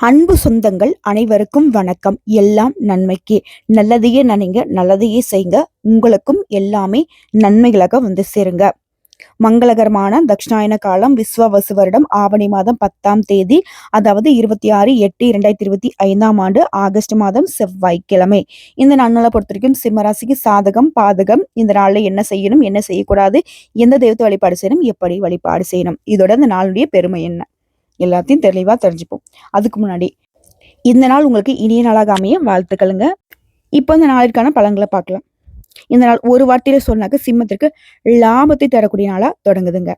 அன்பு சொந்தங்கள் அனைவருக்கும் வணக்கம். எல்லாம் நன்மைக்கு. நல்லதையே நினைங்க, நல்லதையே செய்யுங்க. உங்களுக்கும் எல்லாமே நன்மைகளாக வந்து சேருங்க. மங்களகரமான தட்சிணாயன காலம் விஸ்வவசு வருடம் ஆவணி மாதம் 10ஆம் தேதி, அதாவது 26/8/2025 ஆண்டு ஆகஸ்ட் மாதம் செவ்வாய்க்கிழமை. இந்த நாளை பொறுத்த வரைக்கும் சிம்மராசிக்கு சாதகம் பாதகம். இந்த நாள்ல என்ன செய்யணும், என்ன செய்யக்கூடாது, எந்த தெய்வத்தை வழிபாடு செய்யணும், எப்படி வழிபாடு செய்யணும், இதோட இந்த நாளுடைய பெருமை என்ன, எல்லாத்தையும் தெளிவா தெரிஞ்சுப்போம். அதுக்கு முன்னாடி இந்த நாள் உங்களுக்கு இனிய நாளாக அமைய வாழ்த்துக்களுங்க. இப்போ இந்த நாளிற்கான பலன்களை பார்க்கலாம். இந்த நாள் ஒரு வார்த்தையில சொன்னாக்க சிம்மத்திற்கு லாபத்தை தரக்கூடிய நாளா தொடங்குதுங்க.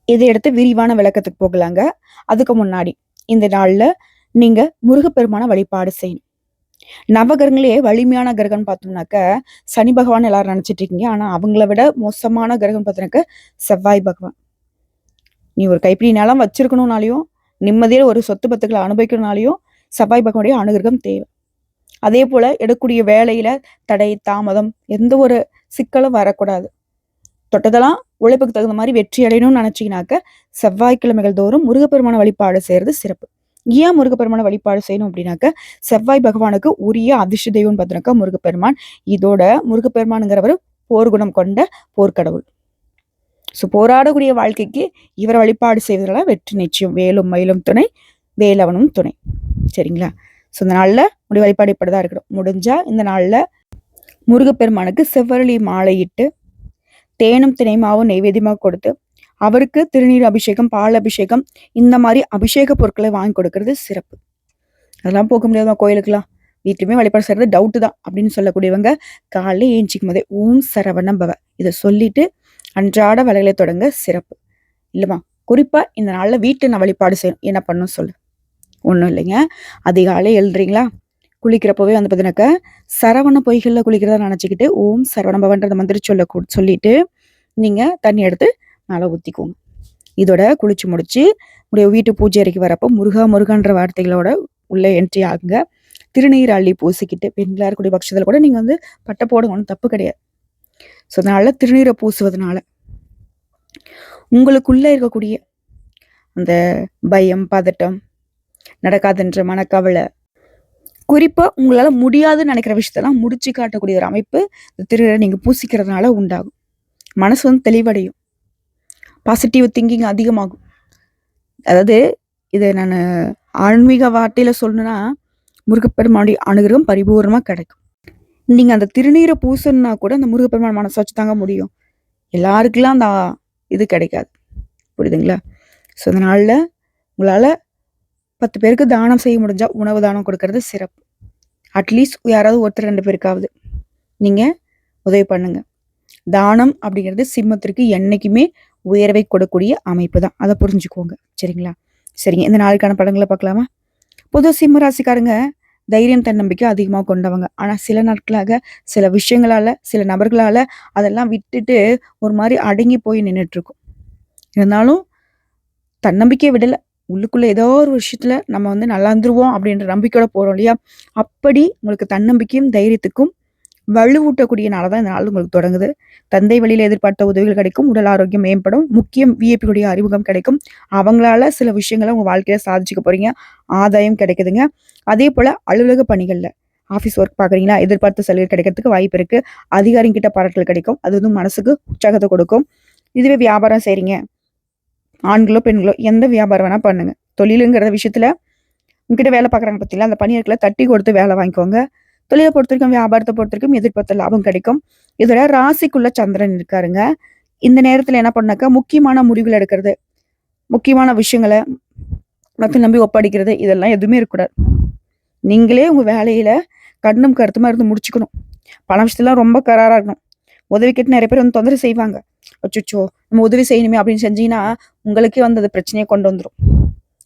இதை எடுத்து விரிவான விளக்கத்துக்கு போகலாங்க. அதுக்கு முன்னாடி இந்த நாள்ல நீங்க முருகப்பெருமான வழிபாடு செய்யணும். நவகிரகங்களே வலிமையான கிரகம்னு பார்த்தோம்னாக்க சனி பகவான் எல்லாரும் நினைச்சிட்டு இருக்கீங்க. ஆனா அவங்கள விட மோசமான கிரகம் பார்த்தோம்னாக்க செவ்வாய் பகவான். நீ ஒரு கைப்பிடி நிலம் வச்சிருக்கணும்னாலையும், நிம்மதியில ஒரு சொத்து பத்துக்களை அனுபவிக்கணும்னாலையும் செவ்வாய் பகவானுடைய அனுகிரகம் தேவை. அதே போல எடுக்கக்கூடிய வேலையில தடை தாமதம் எந்த ஒரு சிக்கலும் வரக்கூடாது. தொட்டதெல்லாம் உழைப்புக்கு தகுந்த மாதிரி வெற்றி அடையணும்னு நினைச்சீங்கன்னாக்க செவ்வாய்க்கிழமைகள் தோறும் முருகப்பெருமான வழிபாடு செய்யறது சிறப்பு. ஏன் முருகப்பெருமான வழிபாடு செய்யணும் அப்படின்னாக்க செவ்வாய் பகவானுக்கு உரிய அதிர்ஷ்ட தெய்வம்னு பார்த்தோம்னாக்கா முருகப்பெருமான். இதோட முருகப்பெருமானுங்கிறவர் போர்க்குணம் கொண்ட போர்க்கடவுள். ஸோ போராடக்கூடிய வாழ்க்கைக்கு இவரை வழிபாடு செய்வதனால வெற்றி நிச்சயம். வேலும் மயிலும் துணை, வேலவனும் துணை. சரிங்களா? ஸோ இந்த நாளில் உடைய வழிபாடு இப்படிதான் இருக்கணும். முடிஞ்சா இந்த நாளில் முருகப்பெருமானுக்கு செவ்வரளி மாலையிட்டு தேனும் திணைமாவும் நெய்வேத்தியமாக கொடுத்து அவருக்கு திருநீர் அபிஷேகம், பால் அபிஷேகம், இந்த மாதிரி அபிஷேக பொருட்களை வாங்கி கொடுக்கறது சிறப்பு. அதெல்லாம் போக முடியாத கோயிலுக்கெல்லாம் வீட்லையுமே வழிபாடு செய்யறது டவுட்டு தான் அப்படின்னு சொல்லக்கூடியவங்க காலையில் ஏஞ்சிக்கும் போதே ஓம் சரவணம் பவ இதை சொல்லிட்டு அன்றாட வேலைகளை தொடங்க சிறப்பு. இல்லைம்மா குறிப்பா இந்த நாள்ல வீட்டு நான் வழிபாடு செய்யணும், என்ன பண்ணணும் சொல்லு. ஒன்றும் இல்லைங்க. அதிகாலை எழுதுறீங்களா, குளிக்கிறப்பவே வந்து பார்த்தீங்கன்னாக்கா சரவண பொய்களில் குளிக்கிறதா நினச்சிக்கிட்டு ஓம் சரவண பவன்றத மந்திரி சொல்லிட்டு நீங்க தண்ணி எடுத்து மேலே ஊற்றிக்கோங்க. இதோட குளிச்சு முடிச்சு உடைய வீட்டு பூஜை அறைக்கு வரப்போ முருகா முருகான்ற வார்த்தைகளோட உள்ள என்ட்ரி ஆகுங்க. திருநீர் அள்ளி பூசிக்கிட்டு பெண்களாக இருக்கக்கூடிய பட்சத்தில் கூட நீங்க வந்து பட்டை போடுங்க, ஒன்றும் தப்பு கிடையாது. ஸோ அதனால திருநீரை பூசுவதனால உங்களுக்குள்ள இருக்கக்கூடிய அந்த பயம், பதட்டம், நடக்காதுன்ற மனக்கவலை, குறிப்பா உங்களால முடியாதுன்னு நினைக்கிற விஷயத்தெல்லாம் முடிச்சு காட்டக்கூடிய ஒரு அமைப்பு திருநீரை நீங்க பூசிக்கிறதுனால உண்டாகும். மனசு வந்து தெளிவடையும், பாசிட்டிவ் திங்கிங் அதிகமாகும். அதாவது இதை நான் ஆன்மீக வார்த்தையில சொல்லணும்னா முருகப்பெருமானுடைய அனுகிரகம் பரிபூர்ணமா கிடைக்கும். நீங்க அந்த திருநீரை பூசணும்னா கூட அந்த முருகப்பெருமான் மனசை வச்சு தாங்க முடியும். எல்லாருக்கெல்லாம் அந்த இது கிடைக்காது. புரியுதுங்களா? ஸோ அதனால உங்களால 10 பேருக்கு தானம் செய்ய முடிஞ்சா உணவு தானம் கொடுக்கறது சிறப்பு. அட்லீஸ்ட் யாராவது ஒருத்தர் 2 பேருக்காவது நீங்க உதவி பண்ணுங்க. தானம் அப்படிங்கிறது சிம்மத்திற்கு என்னைக்குமே உயர்வை கொடுக்கக்கூடிய அமைப்பு தான். அதை புரிஞ்சுக்கோங்க. சரிங்களா? சரிங்க. இந்த நாளுக்கான படங்களை பார்க்கலாமா? பொது சிம்ம ராசிக்காரங்க தைரியம் தன்னம்பிக்கை அதிகமாக கொண்டவங்க. ஆனா சில நாட்களாக சில விஷயங்களால சில நபர்களால அதெல்லாம் விட்டுட்டு ஒரு மாதிரி அடங்கி போய் நின்றுட்டு இருக்கும். இருந்தாலும் தன்னம்பிக்கையை விடல. உள்ளுக்குள்ள ஏதோ ஒரு விஷயத்துல நம்ம வந்து நல்லா இருந்துருவோம் அப்படின்ற நம்பிக்கையோட போறோம் இல்லையா? அப்படி உங்களுக்கு தன்னம்பிக்கையும் தைரியத்துக்கும் வலுவூட்டக்கூடிய நாளதான் இந்த நாள் உங்களுக்கு தொடங்குது. தந்தை வழியில எதிர்பார்த்த உதவிகள் கிடைக்கும், உடல் ஆரோக்கியம் மேம்படும், முக்கியம் விஐபியுடைய அறிமுகம் கிடைக்கும். அவங்களால சில விஷயங்களை உங்க வாழ்க்கையில சாதிச்சுக்க போறீங்க, ஆதாயம் கிடைக்குதுங்க. அதே போல அலுவலக பணிகள்ல ஆஃபீஸ் ஒர்க் பார்க்குறீங்களா, எதிர்பார்த்த சலுகை கிடைக்கிறதுக்கு வாய்ப்பு இருக்கு. அதிகாரிகிட்ட பாராட்டல் கிடைக்கும், அது வந்து மனசுக்கு உற்சாகத்தை கொடுக்கும். இதுவே வியாபாரம் செய்றீங்க, ஆண்களோ பெண்களோ எந்த வியாபாரம் வேணா பண்ணுங்க. தொழிலுங்கிற விஷயத்துல உங்ககிட்ட வேலை பார்க்குறாங்க பார்த்தீங்களா, அந்த பணியாட்களை தட்டி கொடுத்து வேலை வாங்கிக்கோங்க. தொழிலை பொறுத்த வரைக்கும், வியாபாரத்தை பொறுத்த வரைக்கும் எதிர்பார்த்த லாபம் கிடைக்கும். இதோட ராசிக்குள்ள சந்திரன் இருக்காருங்க. இந்த நேரத்துல என்ன பண்ணாக்கா முக்கியமான முடிவுகள் எடுக்கிறது, முக்கியமான விஷயங்களை மற்ற நம்பி ஒப்படைக்கிறது, இதெல்லாம் எதுவுமே இருக்கக்கூடாது. நீங்களே உங்க வேலையில கண்ணும் கருத்துமா இருந்து முடிச்சுக்கணும். பண விஷயத்தெல்லாம் ரொம்ப கராரா இருக்கணும். உதவி கேட்டு நிறைய பேர் வந்து தொந்தரவு செய்வாங்க. அச்சோ நம்ம உதவி செய்யணுமே அப்படின்னு செஞ்சீங்கன்னா உங்களுக்கே வந்து அது பிரச்சனையை கொண்டு வந்துடும்.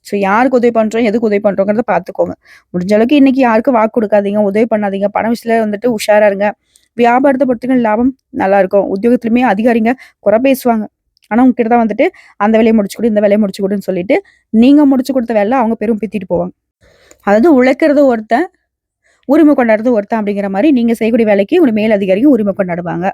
ஸோ யாருக்கு உதவி பண்றோம், எதுக்கு உதவி பண்றோங்கிறத பார்த்துக்கோங்க. முடிஞ்ச அளவுக்கு இன்னைக்கு யாருக்கும் வாக்கு கொடுக்காதீங்க, உதவி பண்ணாதீங்க. பண விஷயத்துல வந்துட்டு உஷாரா இருங்க. வியாபாரத்தை பொறுத்தவரைக்கும் லாபம் நல்லா இருக்கும். உத்தியோகத்திலுமே அதிகாரிங்க குறை பேசுவாங்க. ஆனா உங்ககிட்ட தான் வந்துட்டு அந்த வேலையை முடிச்சு கொடு, இந்த வேலையை முடிச்சு கொடுன்னு சொல்லிட்டு நீங்க முடிச்சு கொடுத்த வேலை அவங்க பெரும் பித்திட்டு போவாங்க. அதாவது உழைக்கிறது ஒருத்தன், உரிமை கொண்டாடுறது ஒருத்தன் அப்படிங்கிற மாதிரி நீங்க செய்யக்கூடிய வேலைக்கு உங்க மேல் அதிகாரியும் உரிமை கொண்டாடுவாங்க.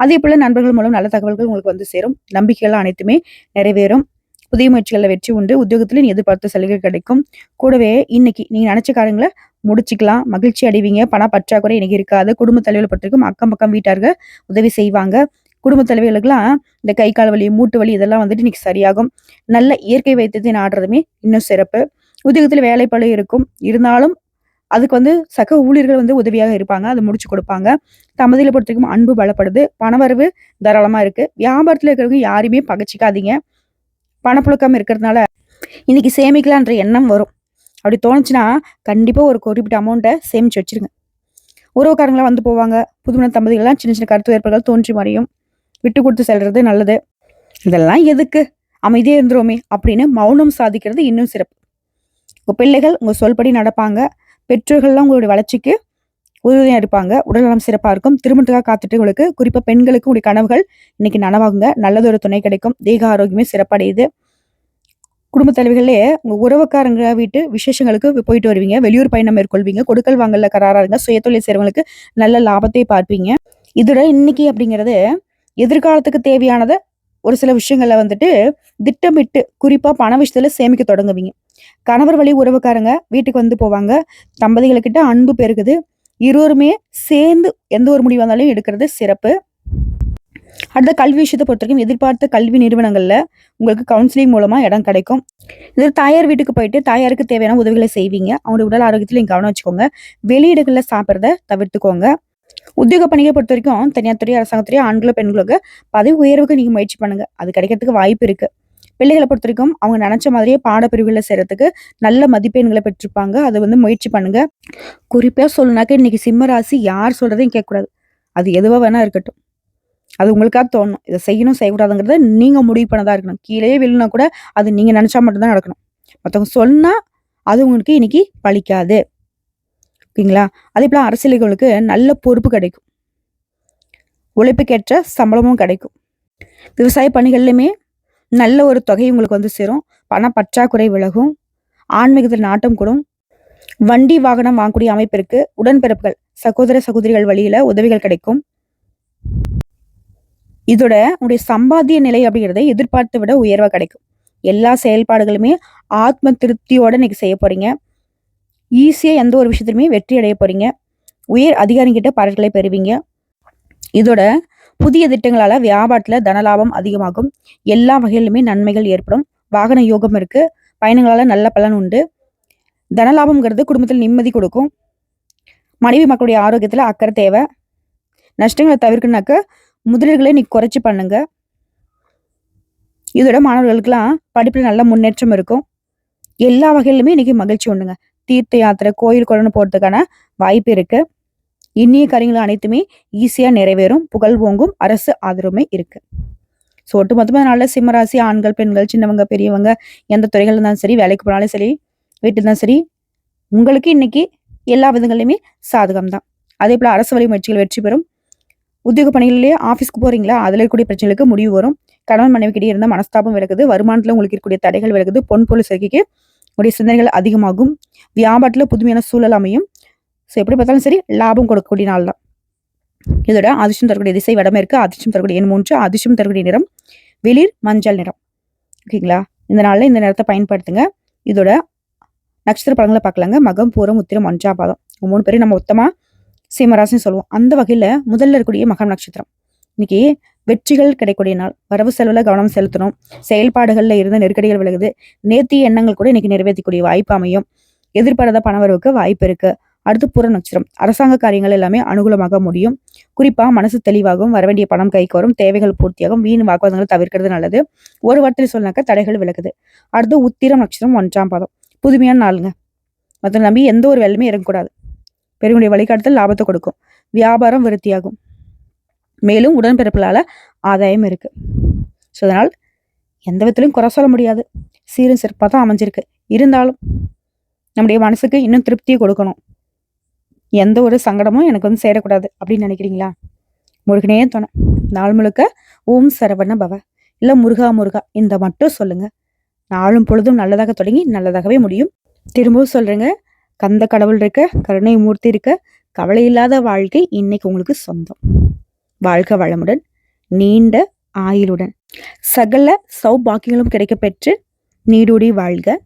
அதே போல நண்பர்கள் மூலம் நல்ல தகவல்கள் உங்களுக்கு வந்து சேரும். நம்பிக்கைகள் அனைத்துமே நிறைவேறும். புதிய முயற்சிகளில் வெற்றி உண்டு. உத்தியோகத்துல நீ எதிர்பார்த்த சலுகை கிடைக்கும். கூடவே இன்னைக்கு நீங்க நினைச்ச காரியங்களை முடிச்சுக்கலாம். மகிழ்ச்சி அடைவீங்க. பண பற்றாக்குறை இன்னைக்கு இருக்காது. குடும்ப தலைவர்களை பொறுத்திருக்கும் அக்கம் பக்கம் வீட்டார்கள் உதவி செய்வாங்க. குடும்ப தலைவர்களுக்கெல்லாம் இந்த கை கால் வலி, மூட்டு வலி இதெல்லாம் வந்துட்டு இன்னைக்கு சரியாகும். நல்ல இயற்கை வைத்தியத்தை நாடுறதுமே இன்னும் சிறப்பு. உத்தியோகத்துல வேலைப்பளு இருக்கும். இருந்தாலும் அதுக்கு வந்து சக ஊழியர்கள் வந்து உதவியாக இருப்பாங்க. அதை முடிச்சு கொடுப்பாங்க. தம்பதியில பொறுத்தவரைக்கும் அன்பு பலப்படுது. பணவரவு தாராளமா இருக்கு. வியாபாரத்துல இருக்கிறவங்க யாரையுமே பகச்சிக்காதீங்க. பணப்புழக்கம் இருக்கிறதுனால இன்னைக்கு சேமிக்கலான்ற எண்ணம் வரும். அப்படி தோணுச்சுன்னா கண்டிப்பா ஒரு குறிப்பிட்ட அமௌண்ட்டை சேமிச்சு வச்சிருங்க. உறவுக்காரங்களாம் வந்து போவாங்க. புதுமண தம்பதிகள்லாம் சின்ன சின்ன கருத்து வேறுபாடுகள் தோன்றி மறையும். விட்டு கொடுத்து செல்றது நல்லது. இதெல்லாம் எதுக்கு, அமைதியே இருந்துருவோமே அப்படின்னு மௌனம் சாதிக்கிறது இன்னும் சிறப்பு. உங்க பிள்ளைகள் உங்க சொல்படி நடப்பாங்க. பெற்றோர்கள்லாம் உங்களுடைய வளர்ச்சிக்கு உறுதுணையா இருப்பாங்க. உடல்நலம் சிறப்பா இருக்கும். திருமணத்துக்காக காத்துட்டு உங்களுக்கு குறிப்பா பெண்களுக்கு உங்களுடைய கனவுகள் இன்னைக்கு நனவாகுங்க. நல்லதொரு துணை கிடைக்கும். தேக ஆரோக்கியமே சிறப்படையுது. குடும்ப தலைவிகளே உங்க உறவுக்காரங்க வீட்டு விசேஷங்களுக்கு போயிட்டு வருவீங்க. வெளியூர் பயணம் மேற்கொள்வீங்க. கொடுக்கல் வாங்கல கராராங்க. சுயதொழில் செய்றவங்களுக்கு நல்ல லாபத்தை பார்ப்பீங்க. இதோட இன்னைக்கு அப்படிங்கிறது எதிர்காலத்துக்கு தேவையானதை ஒரு சில விஷயங்களை வந்துட்டு திட்டமிட்டு குறிப்பா பண விஷயத்துல சேமிக்க தொடங்குவீங்க. கணவர் வழி உறவுக்காரங்க வீட்டுக்கு வந்து போவாங்க. தம்பதிகளுக்கிட்ட அன்பு பெருகுது. இருவருமே சேர்ந்து எந்த ஒரு முடிவு வந்தாலும் எடுக்கிறது சிறப்பு. அடுத்த கல்வி விஷயத்தை பொறுத்த வரைக்கும் எதிர்பார்த்த கல்வி நிறுவனங்கள்ல உங்களுக்கு கவுன்சிலிங் மூலமா இடம் கிடைக்கும். இது தாயார் வீட்டுக்கு போயிட்டு தாயாருக்கு தேவையான உதவிகளை செய்வீங்க. அவங்களுடைய உடல் ஆரோக்கியத்துல நீங்க கவனம் வச்சுக்கோங்க. வெளியிடங்கள்ல சாப்பிட்றத தவிர்த்துக்கோங்க. உத்தியோக பணிகளை பொறுத்த வரைக்கும் தனியார் துறை, அரசாங்கத்துறை, ஆண்களோ பெண்களுக்கு பதவி உயர்வுக்கு நீங்க முயற்சி பண்ணுங்க. அது கிடைக்கிறதுக்கு வாய்ப்பு இருக்கு. பிள்ளைகளை பொறுத்த வரைக்கும் அவங்க நினைச்ச மாதிரியே பாடப்பிரிவுகளை செய்யறதுக்கு நல்ல மதிப்பெண்களை பெற்றிருப்பாங்க. அதை வந்து முயற்சி பண்ணுங்க. குறிப்பா சொல்லணுனாக்க இன்னைக்கு சிம்ம ராசி யார் சொல்றதையும் கேட்கக்கூடாது. அது எதுவா வேணா இருக்கட்டும். அது உங்களுக்காக தோணும். இதை செய்யணும் செய்யக்கூடாதுங்கிறத நீங்க முடிவு பண்ணதா இருக்கணும். கீழே விழுனா கூட அது நீங்க நினைச்சா மட்டும்தான் நடக்கணும். மற்றவங்க சொன்னா அது உங்களுக்கு இன்னைக்கு பலிக்காது. ஓகேங்களா? அதே போல அரசியல்களுக்கு நல்ல பொறுப்பு கிடைக்கும். உழைப்புக்கேற்ற சம்பளமும் கிடைக்கும். விவசாய பணிகள்லையுமே நல்ல ஒரு தொகை உங்களுக்கு வந்து சேரும். பண பற்றாக்குறை விலகும். ஆன்மீகத்தில் நாட்டம் கூடும். வண்டி வாகனம் வாங்கக்கூடிய அமைப்பு இருக்கு. உடன்பிறப்புகள் சகோதர சகோதரிகள் வழியில உதவிகள் கிடைக்கும். இதோட உங்களுடைய சம்பாத்திய நிலை அப்படிங்கிறத எதிர்பார்த்தை விட உயர்வா கிடைக்கும். எல்லா செயல்பாடுகளுமே ஆத்ம திருப்தியோட இன்னைக்கு செய்ய போறீங்க. ஈஸியா எந்த ஒரு விஷயத்திலுமே வெற்றி அடைய போறீங்க. உயர் அதிகாரிகிட்ட பாராட்டுகளை பெறுவீங்க. இதோட புதிய திட்டங்களால வியாபாரத்துல தனலாபம் அதிகமாகும். எல்லா வகையிலுமே நன்மைகள் ஏற்படும். வாகன யோகம் இருக்கு. பயணங்களால நல்ல பலன் உண்டு. தனலாபம்ங்கிறது குடும்பத்தில் நிம்மதி கொடுக்கும். மனைவி மக்களுடைய ஆரோக்கியத்துல அக்கறை தேவை. நஷ்டங்களை தவிர்க்கணுனாக்க முதலீடுகளை நீ குறைச்சி பண்ணுங்க. இதோட மாணவர்களுக்கெல்லாம் படிப்புல நல்ல முன்னேற்றம் இருக்கும். எல்லா வகையிலுமே இன்னைக்கு மகிழ்ச்சி உண்டுங்க. தீர்த்த யாத்திரை, கோயில் குளம்னு போறதுக்கான வாய்ப்பு இருக்கு. இன்னிய காரியங்கள் அனைத்துமே ஈஸியா நிறைவேறும். புகழ் ஓங்கும். அரசு ஆதரவுமே இருக்கு. ஸோ ஒட்டுமொத்தமாக நல்ல சிம்மராசி ஆண்கள், பெண்கள், சின்னவங்க, பெரியவங்க, எந்த துறைகள் இருந்தாலும் சரி, வேலைக்கு போனாலும் சரி, வீட்டு தான் சரி, உங்களுக்கு இன்னைக்கு எல்லா விதங்களையுமே சாதகம் தான். அதே போல அரசு வழி முயற்சிகள் வெற்றி பெறும். உத்தியோக பணிகளிலேயே ஆஃபீஸ்க்கு போறீங்களா, அதுல இருக்கக்கூடிய பிரச்சனைகளுக்கு முடிவு வரும். கணவன் மனைவிக்கிட்டே இருந்த மனஸ்தாபம் விலகுது. வருமானத்துல உங்களுக்கு இருக்கக்கூடிய தடைகள் விலகுது. பொன் பொருள் சேர்க்கைக்கு உடைய சிந்தனைகள் அதிகமாகும். வியாபாரத்துல புதுமையான சூழல் அமையும். ஸோ எப்படி பார்த்தாலும் சரி லாபம் கொடுக்கக்கூடிய நாள் தான். இதோட அதிர்ஷ்டம் தரக்கூடிய திசை வடமேற்கு. அதிர்ஷ்டம் தரக்கூடிய எண் 3. அதிர்ஷ்டம் தரக்கூடிய நிறம் வெளிர் மஞ்சள் நிறம். ஓகேங்களா? இந்த நாள்ல இந்த நிறத்தை பயன்படுத்துங்க. இதோட நட்சத்திர பலன்களை பார்க்கலாங்க. மகம், பூரம், உத்திரம், 1ஆம் பாதம் 3 பேரும் நம்ம மொத்தமா சிம்மராசின்னு சொல்லுவோம். அந்த வகையில முதல்ல இருக்கக்கூடிய மகம் நட்சத்திரம் இன்னைக்கு வெற்றிகள் கிடைக்கக்கூடிய நாள். வரவு செலவுல கவனம் செலுத்தணும். செயல்பாடுகள்ல இருந்த நெருக்கடிகள் விலகுது. நேர்த்திய எண்ணங்கள் கூட இன்னைக்கு நிறைவேற்றக்கூடிய வாய்ப்பு அமையும். எதிர்பாராத பணவரவுக்கு வாய்ப்பு இருக்கு. அடுத்து புற நட்சத்திரம். அரசாங்க காரியங்கள் எல்லாமே அனுகூலமாக முடியும். குறிப்பா மனசு தெளிவாகவும் வரவேண்டிய பணம் கைக்கு வரும். தேவைகள் பூர்த்தியாகும். வீண் வாக்குவாதங்களை தவிர்க்கிறது நல்லது. ஒரு வாரத்தில் சொன்னாக்க தடைகள் விலகுது. அடுத்து உத்திரம் நட்சத்திரம் 1ஆம் பாதம். புதுமையான நாளுங்க. மற்ற நம்பி எந்த ஒரு வேலையுமே இறங்கக்கூடாது. பெருமுடைய வழிகாட்டுதல் லாபத்தை கொடுக்கும். வியாபாரம் விருத்தியாகும். மேலும் உடன்பிறப்புகளால ஆதாயம் இருக்கு. ஸோ அதனால் எந்த விதத்திலையும் குறை சொல்ல முடியாது. சீரும் சிறப்பாக தான் அமைஞ்சிருக்கு. இருந்தாலும் நம்முடைய மனசுக்கு இன்னும் திருப்தியை கொடுக்கணும். எந்த ஒரு சங்கடமும் எனக்கு வந்து சேரக்கூடாது அப்படின்னு நினைக்கிறீங்களா? முருகனே துணை. நாள் முழுக்க ஓம் சரவண பவ இல்லை முருகா முருகா இந்த மட்டும் சொல்லுங்க. நாளும் பொழுதும் நல்லதாக தொடங்கி நல்லதாகவே முடியும். திரும்பவும் சொல்றேங்க, கந்த கடவுள் இருக்க, கருணை மூர்த்தி இருக்க, கவலை இல்லாத வாழ்க்கை இன்னைக்கு உங்களுக்கு சொந்தம். வாழ்க வளமுடன். நீண்ட ஆயுளுடன் சகல சௌபாக்கியங்களும் கிடைக்கப்பெற்று நீடூடி வாழ்க.